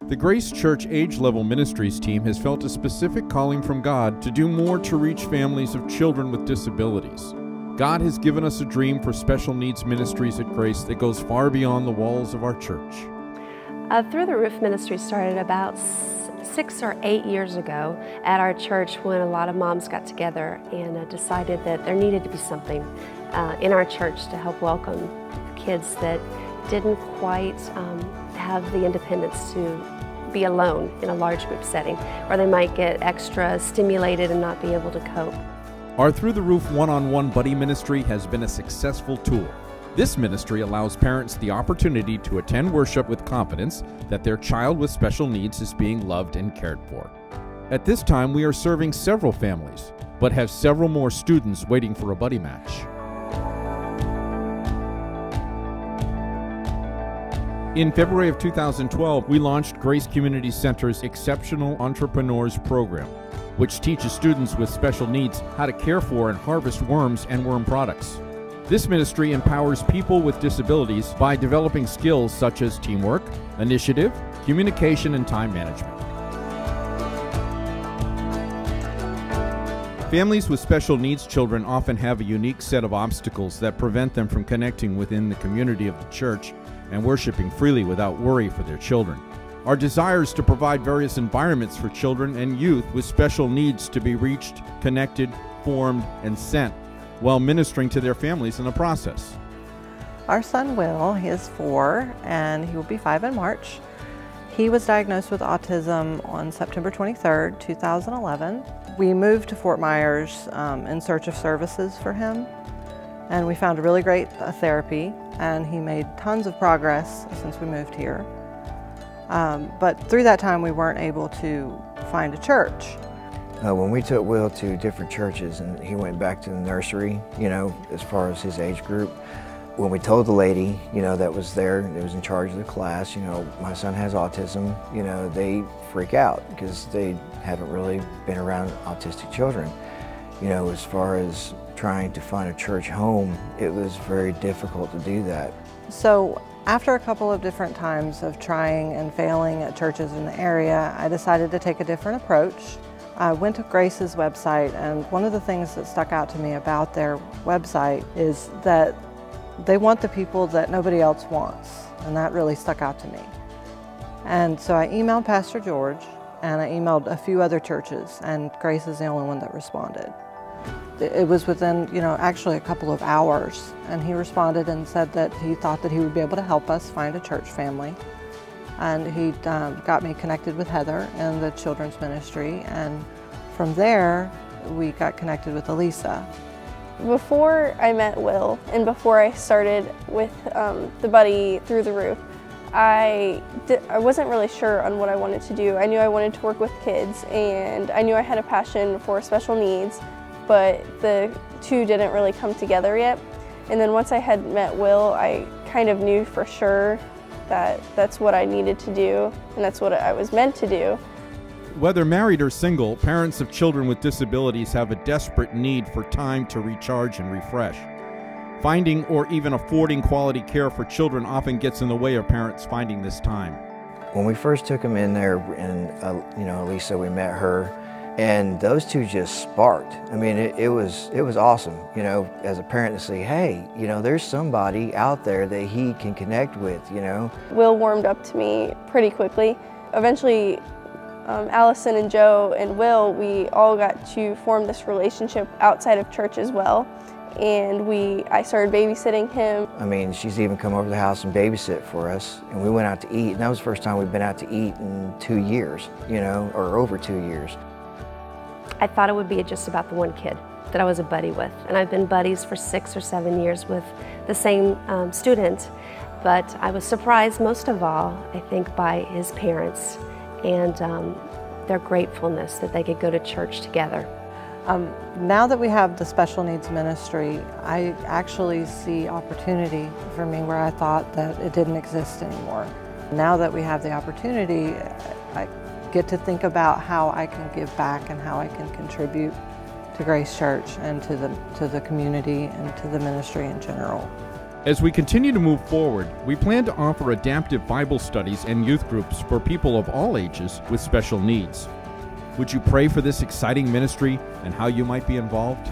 The Grace Church Age Level Ministries team has felt a specific calling from God to do more to reach families of children with disabilities. God has given us a dream for special needs ministries at Grace that goes far beyond the walls of our church. Through the Roof Ministry started about 6 or 8 years ago at our church when a lot of moms got together and decided that there needed to be something in our church to help welcome kids that didn't quite have the independence to be alone in a large group setting, or they might get extra stimulated and not be able to cope. Our Through the Roof one-on-one buddy ministry has been a successful tool. This ministry allows parents the opportunity to attend worship with confidence that their child with special needs is being loved and cared for. At this time, we are serving several families, but have several more students waiting for a buddy match. In February of 2012, we launched Grace Community Center's Exceptional Entrepreneurs Program, which teaches students with special needs how to care for and harvest worms and worm products. This ministry empowers people with disabilities by developing skills such as teamwork, initiative, communication, and time management. Families with special needs children often have a unique set of obstacles that prevent them from connecting within the community of the church and worshiping freely without worry for their children. Our desire is to provide various environments for children and youth with special needs to be reached, connected, formed, and sent, while ministering to their families in the process. Our son Will, he is 4 and he will be 5 in March. He was diagnosed with autism on September 23rd, 2011. We moved to Fort Myers in search of services for him, and we found a really great therapy, and he made tons of progress since we moved here. But through that time we weren't able to find a church. When we took Will to different churches and he went back to the nursery, as far as his age group, when we told the lady, that was there, that was in charge of the class, my son has autism, they freak out because they haven't really been around autistic children. As far as trying to find a church home, it was very difficult to do that. So after a couple of different times of trying and failing at churches in the area, I decided to take a different approach. I went to Grace's website, and one of the things that stuck out to me about their website is that they want the people that nobody else wants, and that really stuck out to me. And so I emailed Pastor George, and I emailed a few other churches, and Grace is the only one that responded. It was within, actually a couple of hours, and he responded and said that he thought that he would be able to help us find a church family. And he got me connected with Heather in the children's ministry, and from there we got connected with Elisa. Before I met Will and before I started with the buddy Through the Roof, I wasn't really sure on what I wanted to do. I knew I wanted to work with kids, and I knew I had a passion for special needs, but the two didn't really come together yet. And then once I had met Will, I kind of knew for sure that that's what I needed to do, and that's what I was meant to do. Whether married or single, parents of children with disabilities have a desperate need for time to recharge and refresh. Finding or even affording quality care for children often gets in the way of parents finding this time. When we first took him in there, and Lisa, we met her, and those two just sparked. I mean, it was awesome, as a parent to say, hey, there's somebody out there that he can connect with, Will warmed up to me pretty quickly. Eventually, Allison and Joe and Will, we all got to form this relationship outside of church as well. And I started babysitting him. I mean, she's even come over to the house and babysit for us, and we went out to eat, and that was the first time we've been out to eat in 2 years, or over 2 years. I thought it would be just about the one kid that I was a buddy with, and I've been buddies for 6 or 7 years with the same student, but I was surprised most of all, I think, by his parents and their gratefulness that they could go to church together. Now that we have the special needs ministry, I actually see opportunity for me where I thought that it didn't exist anymore. Now that we have the opportunity, I get to think about how I can give back and how I can contribute to Grace Church and to the community and to the ministry in general. As we continue to move forward, we plan to offer adaptive Bible studies and youth groups for people of all ages with special needs. Would you pray for this exciting ministry and how you might be involved?